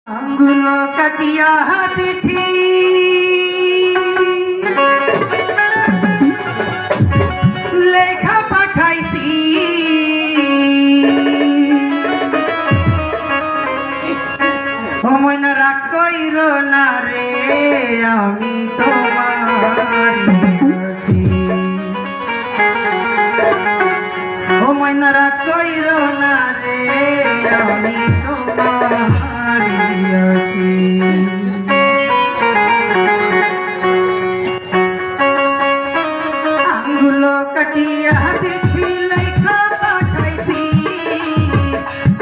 আঙ্গুল কাটিয়া চিঠি লেখা পাঠাইছি সময় না রাগ কইর না রে আমি তোমার সময় না রাগ কইর না রে আমি তোমার আঙ্গুল কাটিয়া চিঠি লেখা পাঠাইছি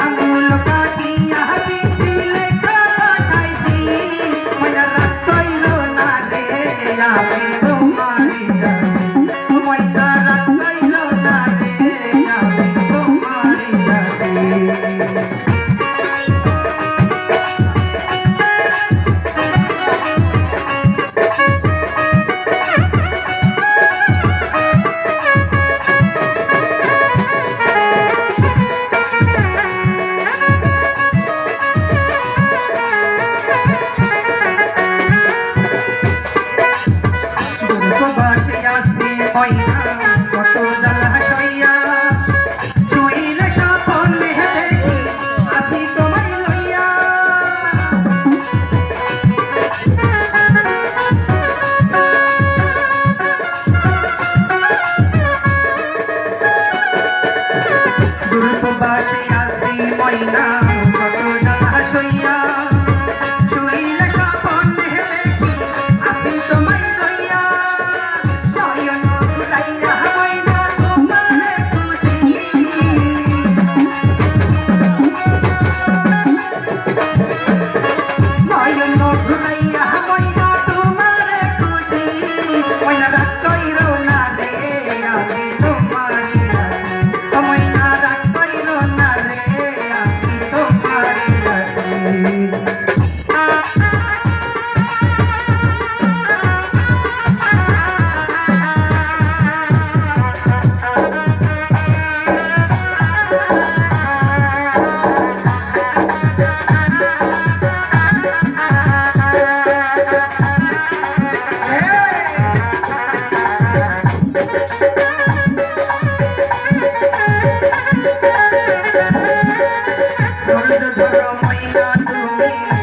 আঙ্গুল কাটিয়া চিঠি লেখা পাঠাইছি ময়না রাগ কইর না রে আমি তোমার ময়না রাগ কইর না রে আমি তোমার কত জ্বালা কইয়া শুইলে স্বপন দেখি আছি তোমায় লইয়া দূরপ্রবাসে আছি ময়না কত জ্বালা সইয়া শুইলে স্বপন দেখি আছি তোমায় লইয়া ময়না তুমি